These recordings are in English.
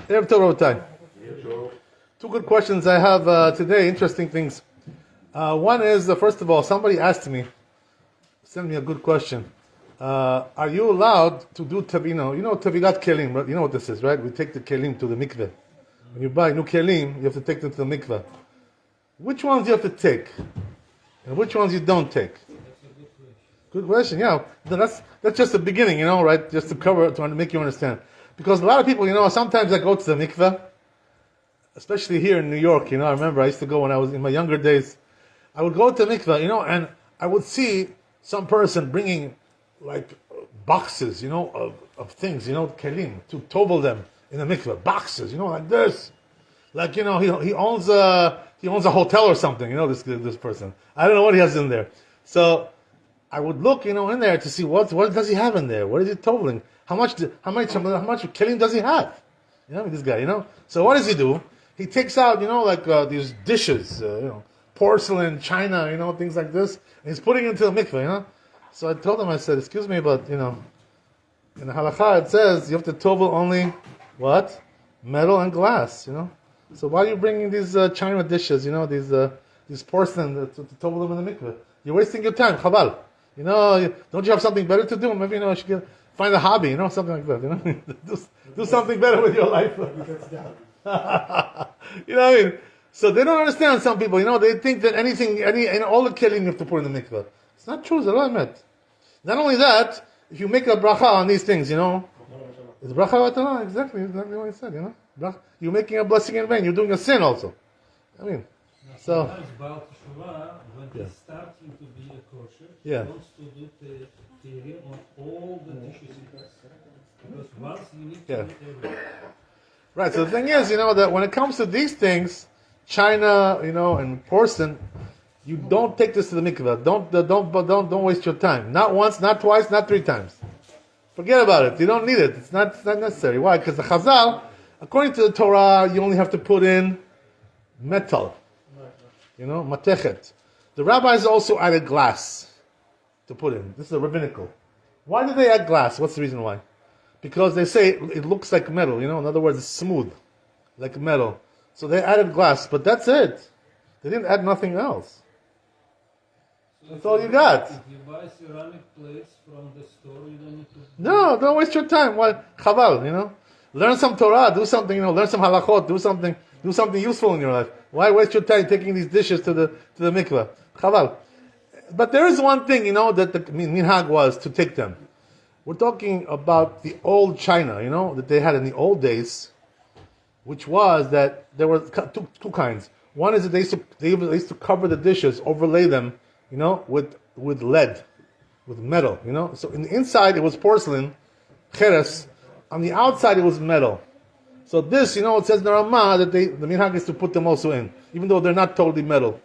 Erev Tov, Rabotai. Two good questions I have today, interesting things. One is, first of all, somebody asked me, send me a good question. Are you allowed to do tavino? You know tavilat kelim, right? You know what this is, right? We take the kelim to the mikveh. When you buy new kelim, you have to take them to the mikveh. Which ones you have to take? And which ones you don't take? Good question, yeah. That's just the beginning, right? Just to cover, to make you understand. Because a lot of people, sometimes I go to the mikveh, especially here in New York, I remember I used to go when I was in my younger days. I would go to the mikveh, and I would see some person bringing like boxes, of things, kelim, to tovel them in the mikveh. Boxes, like this. Like, he owns a hotel or something, this person. I don't know what he has in there. So I would look, in there to see what does he have in there? What is he toveling? How much kelim does he have? This guy, So what does he do? He takes out, these dishes, porcelain, china, things like this, and he's putting it into the mikveh, So I told him, I said, excuse me, but, in the halakha it says you have to tovel only, what? Metal and glass, So why are you bringing these china dishes, these porcelain to tovel them in the mikveh? You're wasting your time, chabal. Don't you have something better to do? Maybe, you should find a hobby, something like that, do something better with your life. So they don't understand, some people, they think that all the kelim you have to put in the mikveh. It's not true, Zallah. Not only that, if you make a bracha on these things, it's bracha vatana, exactly what he said, You're making a blessing in vain, you're doing a sin also. So. When he's starting to be a kosher, he Yeah. wants to do the tearing on all the dishes he has. Because once you need to Yeah. do everything. Right, so the thing is, that when it comes to these things, china, and porcelain, you don't take this to the mikveh. Don't waste your time. Not once, not twice, not three times. Forget about it. You don't need it. It's not necessary. Why? Because the Chazal, according to the Torah, you only have to put in metal. Matechet. The rabbis also added glass to put in. This is a rabbinical. Why did they add glass? What's the reason why? Because they say it looks like metal, in other words, it's smooth, like metal. So they added glass, but that's it. They didn't add nothing else. So That's all you got. If you buy ceramic plates from the store, you don't need to... No, don't waste your time. Why? Chabal, Learn some Torah, do something, learn some halachot, do something useful in your life. Why waste your time taking these dishes to the mikveh? Chabal. But there is one thing, that the minhag was to take them. We're talking about the old china, that they had in the old days, which was that there were two kinds. One is that they used to cover the dishes, overlay them, with lead, with metal, So in the inside it was porcelain, cheres. On the outside it was metal. So this, it says in the Ramah that the minhag is to put them also in, even though they're not totally metal.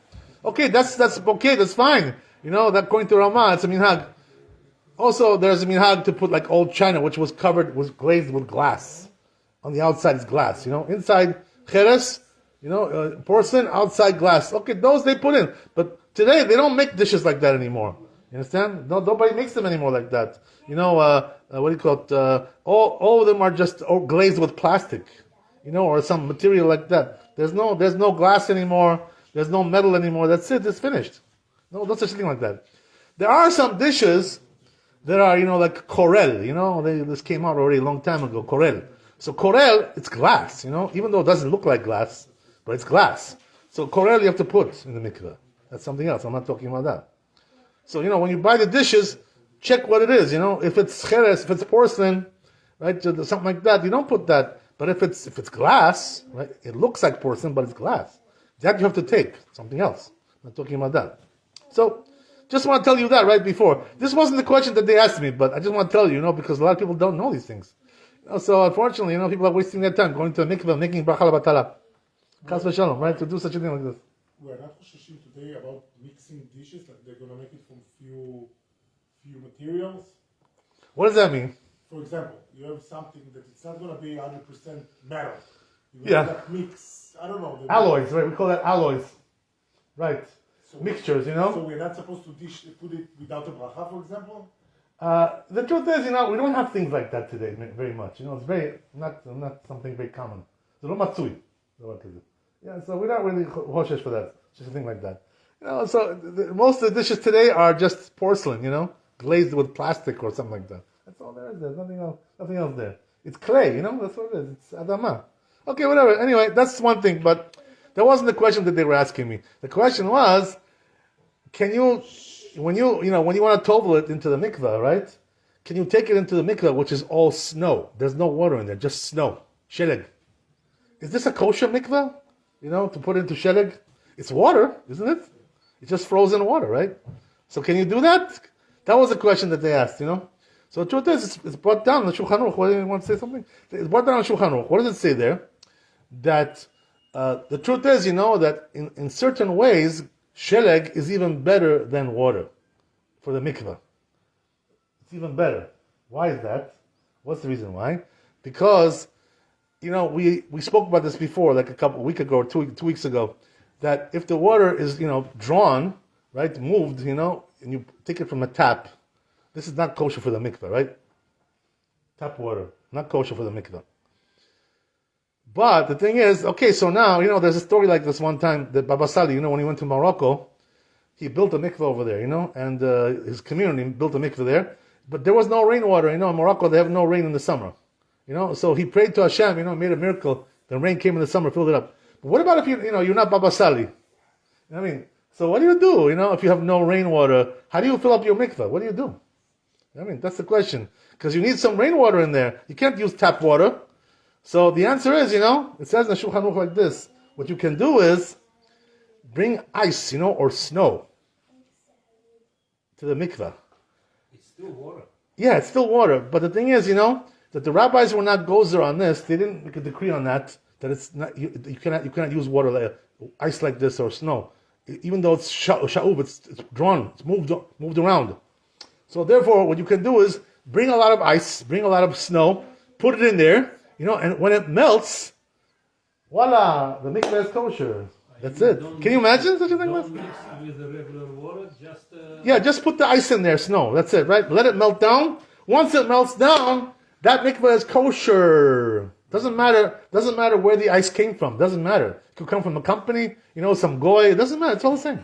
Okay, that's okay, that's fine. That according to Ramah, it's a minhag. Also, there's a minhag to put like old china, which was glazed with glass. On the outside is glass, Inside, cheres, porcelain, outside glass. Okay, those they put in. But today, they don't make dishes like that anymore. You understand? Nobody makes them anymore like that. What do you call it? All of them are just glazed with plastic, or some material like that. There's no glass anymore. There's no metal anymore. That's it. It's finished. No such thing like that. There are some dishes that are, like corel, this came out already a long time ago, corel. So corel, it's glass, even though it doesn't look like glass, but it's glass. So corel you have to put in the mikveh. That's something else. I'm not talking about that. So, when you buy the dishes, check what it is, If it's cheres, if it's porcelain, right, something like that, you don't put that. But if it's glass, right, it looks like porcelain, but it's glass. That you have to take. Something else. I'm not talking about that. So, just want to tell you that right before. This wasn't the question that they asked me, but I just want to tell you, because a lot of people don't know these things. So unfortunately, people are wasting their time going to a mikveh, making bracha l'batala. Kas v'shalom, right? To do such a thing like this. We're not shishim today about mixing dishes, like they're going to make it from few materials. What does that mean? For example, you have something that it's not going to be 100% metal. Yeah. Mix, I don't know. Alloys, right? We call that alloys. Right. So Mixtures, So we're not supposed to put it without a bracha, for example? The truth is, we don't have things like that today very much. It's very not something very common. It's lo matzui. Yeah, so we're not really hoshesh for that. Just a thing like that. So most of the dishes today are just porcelain, glazed with plastic or something like that. That's all there is. There's nothing else there. It's clay, that's what it is. It's adama. Okay, whatever. Anyway, that's one thing, but that wasn't the question that they were asking me. The question was, can you, when you want to tovel it into the mikveh, right? Can you take it into the mikveh, which is all snow? There's no water in there, just snow. Sheleg. Is this a kosher mikveh? To put into sheleg? It's water, isn't it? It's just frozen water, right? So can you do that? That was the question that they asked, So the truth is, it's brought down in the Shulchan Aruch. What do you want to say something? It's brought down in Shulchan Aruch. What does it say there? That the truth is, that in certain ways, sheleg is even better than water for the mikveh. It's even better. Why is that? What's the reason why? Because, we spoke about this before, like a week ago or 2 weeks ago, that if the water is, drawn, right, moved, and you take it from a tap, this is not kosher for the mikveh, right? Tap water, not kosher for the mikveh. But the thing is, okay, so now, there's a story like this one time that Baba Sali, when he went to Morocco, he built a mikveh over there, and his community built a mikveh there. But there was no rainwater, in Morocco they have no rain in the summer. So he prayed to Hashem, made a miracle. The rain came in the summer, filled it up. But what about if you're not Baba Sali? So what do you do, if you have no rainwater? How do you fill up your mikveh? What do you do? That's the question. Because you need some rainwater in there. You can't use tap water. So the answer is, it says in the Shulchan Aruch like this. What you can do is bring ice, or snow to the mikveh. It's still water. Yeah, it's still water. But the thing is, that the rabbis were not gozer on this. They didn't make a decree on that it's not you cannot use water like ice like this or snow. Even though it's sha'uv, it's drawn, it's moved around. So therefore, what you can do is bring a lot of ice, bring a lot of snow, put it in there, and when it melts, voila, the mikveh is kosher. That's it. Can you imagine such a thing? Don't mix with the regular water, just... Yeah, just put the ice in there, snow. That's it, right? Let it melt down. Once it melts down, that mikveh is kosher. Doesn't matter where the ice came from. Doesn't matter. It could come from a company, some goy. It doesn't matter. It's all the same.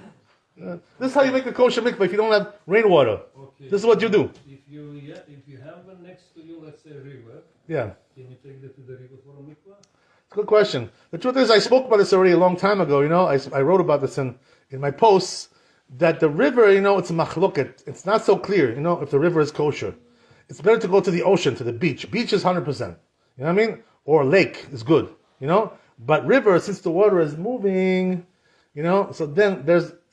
This is how you make a kosher mikveh if you don't have rainwater. Okay. This is what you do. If you have next to you, let's say, a river, Yeah. can you take that to the river for a mikveh? It's a good question. The truth is, I spoke about this already a long time ago. I wrote about this in my posts, that the river, it's a machloket. It's not so clear, if the river is kosher. It's better to go to the ocean, to the beach. Beach is 100%. You know what I mean? Or lake is good, But river, since the water is moving, so then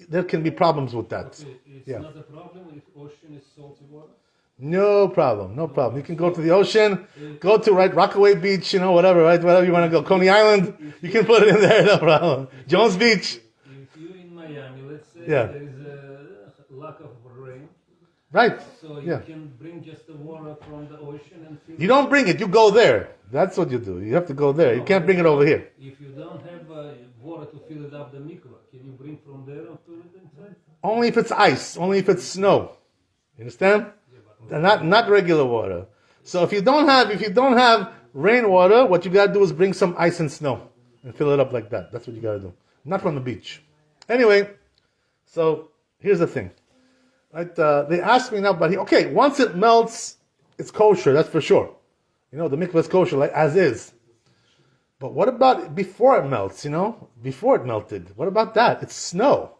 there can be problems with that. Okay. It's Yeah. not a problem if ocean is salty water? No problem. You can go to the ocean, go to Rockaway Beach, whatever, right? Whatever you want to go. Coney Island, you can put it in there, no problem. Jones Beach. If you're in Miami, let's say Yeah. there is a lack of rain, Right. so you Yeah. can bring just the water from the ocean and fill You don't bring it, you go there. That's what you do. You have to go there. You can't bring it over here. If you don't have water to fill it up the mikveh, can you bring from there and fill it inside? Only if it's ice, only if it's snow. You understand? Not regular water. So if you don't have rainwater, what you gotta do is bring some ice and snow and fill it up like that. That's what you gotta do. Not from the beach. Anyway, so here's the thing. Right? They asked me now, but once it melts, it's kosher, that's for sure. The mikveh is kosher, like as is. But what about before it melts, Before it melted. What about that? It's snow.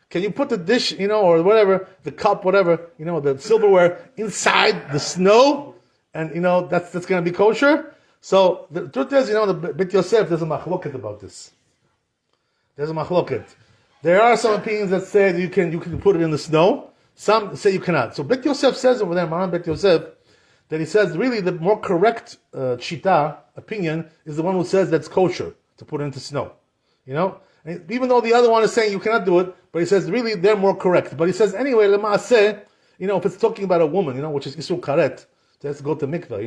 Can you put the dish, or whatever, the cup, whatever, the silverware inside the snow? And, that's going to be kosher? So, the truth is, the Beit Yosef, there's a machloket about this. There's a machloket. There are some opinions that say that you can put it in the snow. Some say you cannot. So, Beit Yosef says over there, Maran Beit Yosef, that he says really the more correct shita, opinion, is the one who says that's kosher, to put it into snow. And even though the other one is saying you cannot do it, but he says really they're more correct. But he says anyway, lemaaseh, if it's talking about a woman, which is isur karet, that's go to mikveh,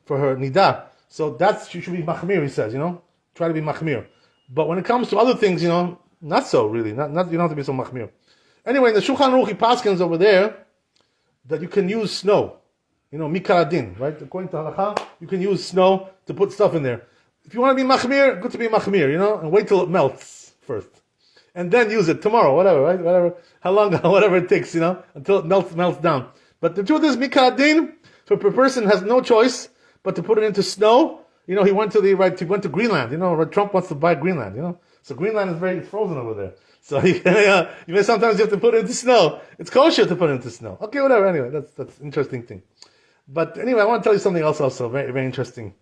for her nida. So she should be machmir, he says, try to be machmir. But when it comes to other things, not so really, not you don't have to be so machmir. Anyway, in the Shulchan Aruch, he paskins over there that you can use snow. Mikaradin, right? According to halakha, you can use snow to put stuff in there. If you want to be machmir, good to be machmir, and wait till it melts first. And then use it tomorrow, whatever, right? Whatever, how long, whatever it takes, until it melts down. But the truth is, mikaradin, so if a person has no choice but to put it into snow, he went to Greenland, Trump wants to buy Greenland, So Greenland is it's frozen over there. So sometimes you have to put it into snow. It's kosher to put it into snow. Okay, whatever. Anyway, that's an interesting thing. But anyway, I want to tell you something else also, very, very interesting.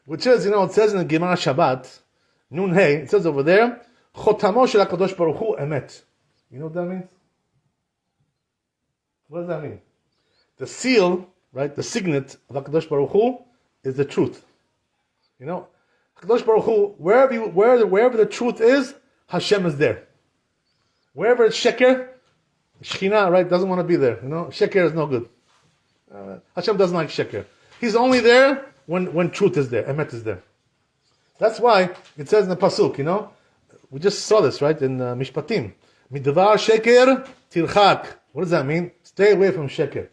Which is, it says in the Gemara Shabbat, Nun Hey, it says over there, Chotamo shel HaKadosh Baruch Hu emet. You know what that means? What does that mean? The seal, right, the signet of HaKadosh Baruch Hu is the truth. HaKadosh Baruch Hu, wherever the truth is, Hashem is there. Wherever it's sheker, Shekhinah, right, doesn't want to be there. Sheker is no good. Hashem doesn't like sheker. He's only there when truth is there, emet is there. That's why it says in the pasuk, we just saw this, right, in Mishpatim. Midvar sheker tirchak. What does that mean? Stay away from sheker.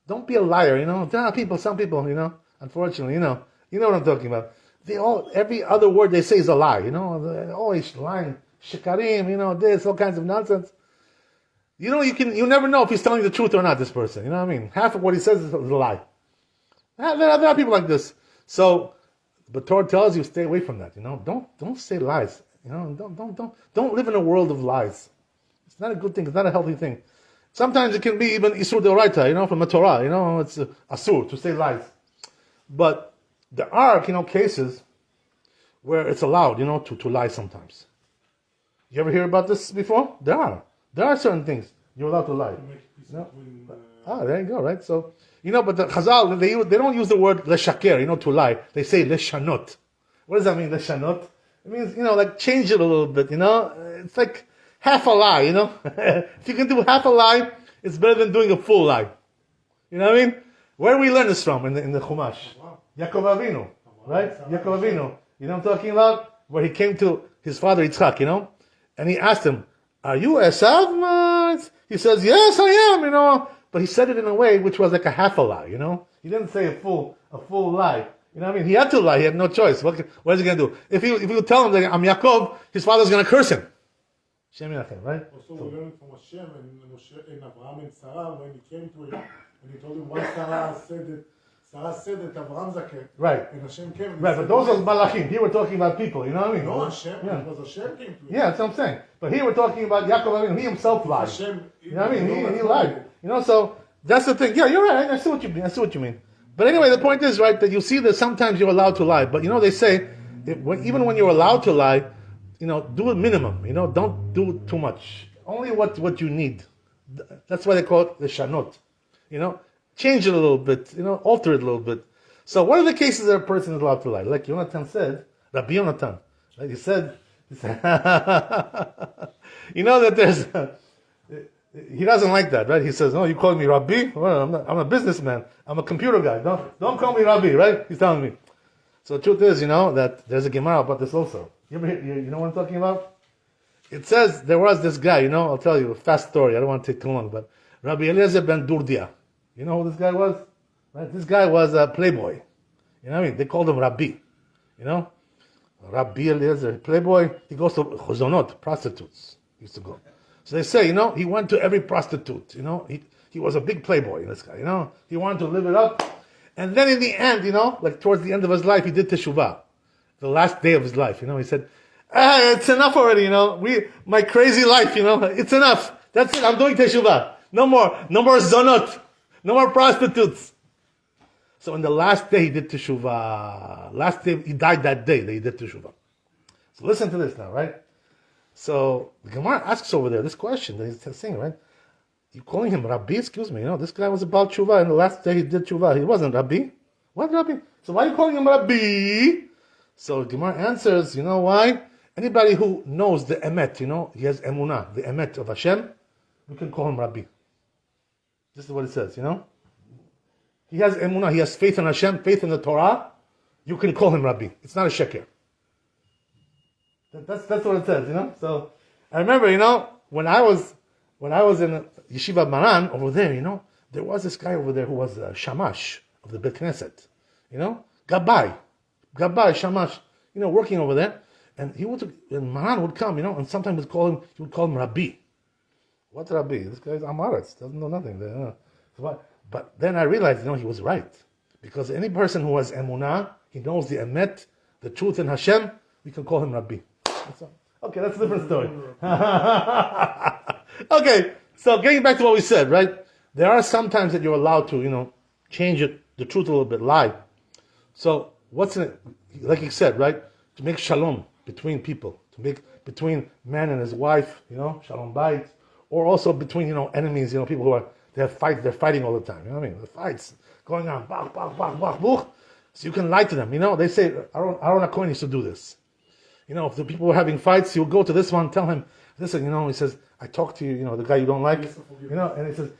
Don't be a liar, There are some people, unfortunately, you know what I'm talking about. Every other word they say is a lie, They're always lying. Shekarim, this, all kinds of nonsense. You never know if he's telling the truth or not, this person. You know what I mean? Half of what he says is a lie. There are people like this. So, but Torah tells you, stay away from that, Don't say lies. Don't live in a world of lies. It's not a good thing. It's not a healthy thing. Sometimes it can be even Isur Deoraita, from the Torah, it's Asur, to say lies. But there are, cases where it's allowed, to lie sometimes. You ever hear about this before? There are certain things you're allowed to lie. There you go, right? So, but the Chazal, they don't use the word leshaker, to lie. They say leshanot. What does that mean, leshanot? It means, like change it a little bit, It's like half a lie, If you can do half a lie, it's better than doing a full lie. You know what I mean? Where do we learn this from in the Chumash? Yaakov Avinu, right? Yaakov Avinu. You know what I'm talking about? Where he came to his father Yitzchak, and he asked him, "Are you Esav?" He says, "Yes, I am," But he said it in a way which was like a half a lie, He didn't say a full lie. You know what I mean? He had to lie. He had no choice. What is he going to do? If he would tell him that I'm Yaakov, his father's going to curse him. Shem Yachem, right? Also, we learned from Hashem and Abraham and Sarah when he came to him and he told him why Sarah said that Abraham Zaket. Right. And Hashem came. And right, but those are malachim. Here we're talking about people. You know what I mean? No, Hashem. Yeah. Because Hashem came to him. Yeah, that's what I'm saying. But here we're talking about Yaakov Avinu. He himself lied. Hashem, you know what I mean? He lied. So that's the thing. Yeah, you're right. I see what you mean. But anyway, the point is, right, that you see that sometimes you're allowed to lie. But they say, even when you're allowed to lie, do a minimum. Don't do too much. Only what you need. That's why they call it the shanot. Change it a little bit. Alter it a little bit. So what are the cases that a person is allowed to lie? Like Yonatan said, Rabbi Yonatan, right? He said that there's. He doesn't like that, right? He says, "No, you call me Rabbi? Well, I'm a businessman. I'm a computer guy. Don't call me Rabbi," right? He's telling me. So the truth is, that there's a Gemara about this also. You know what I'm talking about? It says there was this guy. I'll tell you a fast story. I don't want to take too long, but Rabbi Eliezer ben Durdia. You know who this guy was? Right? This guy was a playboy. You know what I mean? They called him Rabbi. Rabbi Eliezer, playboy. He goes to chozonot, prostitutes. He used to go. So they say, he went to every prostitute. He was a big playboy, this guy. He wanted to live it up. And then in the end, like towards the end of his life, he did teshuvah. The last day of his life, he said, it's enough already, my crazy life, it's enough. That's it, I'm doing teshuvah. No more zonot. No more prostitutes. So in the last day, he did teshuvah. Last day, he died that day that he did teshuvah. So listen to this now, right? So the Gemara asks over there this question that he's saying, right? You calling him Rabbi? Excuse me, this guy was about teshuvah, and the last day he did teshuvah. He wasn't Rabbi. What Rabbi? So why are you calling him Rabbi? So Gemara answers, why? Anybody who knows the emet, he has emunah, the emet of Hashem, we can call him Rabbi. This is what it says, He has emunah, he has faith in Hashem, faith in the Torah. You can call him Rabbi. It's not a sheker. That's what it says, So I remember, when I was in Yeshiva Maran over there, there was this guy over there who was Shamash of the Beit Knesset, Gabbai, Shamash, working over there, and and Maran would come, and sometimes he would call him Rabbi. What's Rabbi? This guy's Amaretz, doesn't know nothing. But then I realized, he was right, because any person who has emunah, he knows the emet, the truth in Hashem, we can call him Rabbi. Okay, that's a different story. Okay, so getting back to what we said, right? There are some times that you're allowed to, change the truth a little bit, lie. So what's in it? Like you said, right? To make shalom between people, to make between man and his wife, shalom bayit, or also between enemies, people who they're fighting all the time. You know what I mean? The fights going on, bach, bach, bach, bach, bach. So you can lie to them. They say Aaron HaKohen used to do this. If the people were having fights, you'll go to this one, tell him, listen, he says, I talked to you, the guy you don't like, and he says,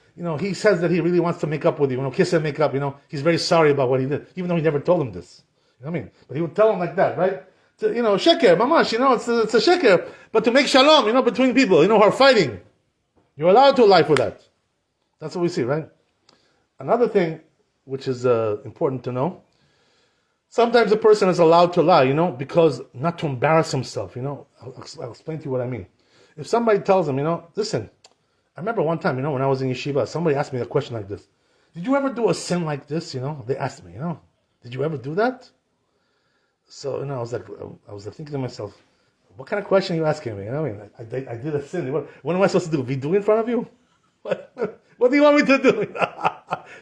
he says that he really wants to make up with you, kiss and make up, he's very sorry about what he did, even though he never told him this. You know what I mean? But he would tell him like that, right? Sheker, mamash, it's a sheker, but to make shalom, between people, who are fighting. You're allowed to lie for that. That's what we see, right? Another thing, which is important to know, sometimes a person is allowed to lie, because not to embarrass himself, I'll explain to you what I mean. If somebody tells him, listen, I remember one time, when I was in yeshiva, somebody asked me a question like this. Did you ever do a sin like this, They asked me, did you ever do that? So, I was like thinking to myself, what kind of question are you asking me? I did a sin. What am I supposed to do? Be doing in front of you? What do you want me to do?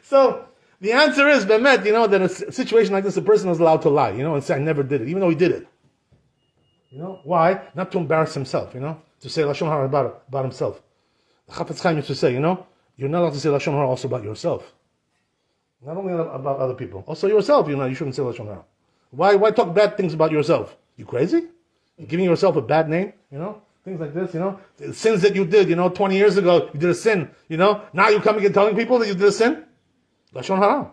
So, the answer is, Bemet, that a situation like this, a person is allowed to lie, and say, I never did it, even though he did it. Why? Not to embarrass himself, to say Lashon Hara about himself. The Chafetz Chaim used to say, you're not allowed to say Lashon Hara also about yourself. Not only about other people. Also yourself, you shouldn't say Lashon Hara. Why talk bad things about yourself? You crazy? You're giving yourself a bad name, Things like this, The sins that you did, 20 years ago, you did a sin, Now you're coming and telling people that you did a sin? Lashon Hara.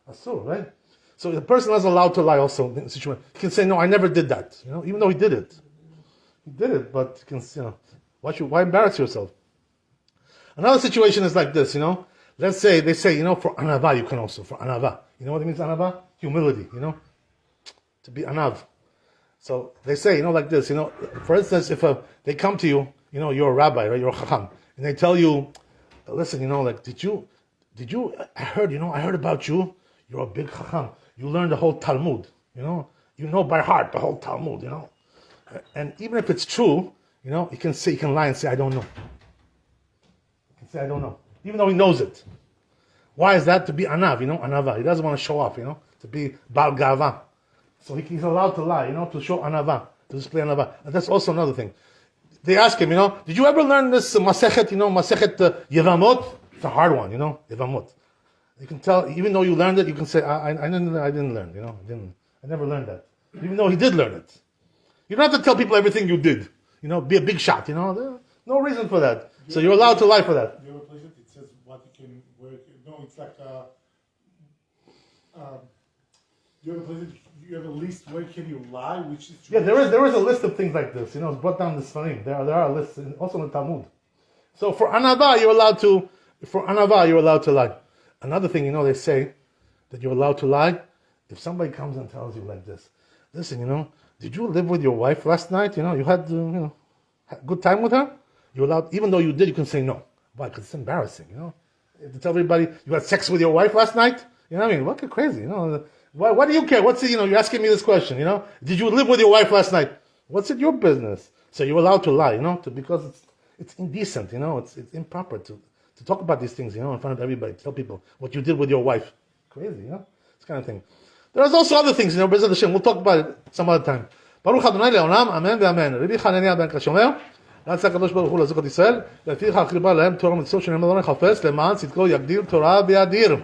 That's so, right? So the person is allowed to lie also in the situation. He can say, no, I never did that, even though he did it. He did it, but you can, why embarrass yourself? Another situation is like this, Let's say, they say, for anava you can also, for anava. You know what it means, anava? Humility, To be anav. So they say, like this, for instance, if they come to you, you're a rabbi, right? You're a chacham, and they tell you, listen, did you, I heard about you. You're a big chacham. You learned the whole Talmud, you know by heart the whole Talmud, And even if it's true, you can lie and say, I don't know. You can say, I don't know. Even though he knows it. Why is that? To be anav, anava. He doesn't want to show off, to be bal gava. So he's allowed to lie, to show anava, to display anava. And that's also another thing. They ask him, did you ever learn this Masechet, Masechet Yevamot? It's a hard one, Yevamot. You can tell, even though you learned it, you can say, I didn't learn, I never learned that. Even though he did learn it. You don't have to tell people everything you did. Be a big shot, no reason for that. So you're allowed to lie for that. You have a place that it says what you can work. No, it's like you have a place that you have a list where can you lie, which is true. Yeah, there is a list of things like this. It's brought down the Sfarim. There are lists, also in the Talmud. So for anava, you're allowed to lie. Another thing, they say that you're allowed to lie. If somebody comes and tells you like this, listen, did you live with your wife last night? You had, had a good time with her? You're allowed, even though you did, you can say no. Why? Because it's embarrassing, You have to tell everybody, you had sex with your wife last night? You know what I mean? What crazy, Why do you care? What's it, you're asking me this question, Did you live with your wife last night? What's it your business? So you're allowed to lie, because it's indecent, it's improper to talk about these things, in front of everybody, tell people what you did with your wife. Crazy, This kind of thing. There's also other things, B'ezrat Hashem. We'll talk about it some other time. Baruch Adonai le'olam, amen ve'amen. Rabbi Hanania ben Kashomer, רצה הקדוש ברוך הוא לזכות ישראל, לפיכך חיבר להם תורה ומצוות שנאמר לא נחפש, למען צדקו יגדיל תורה ויאדיר.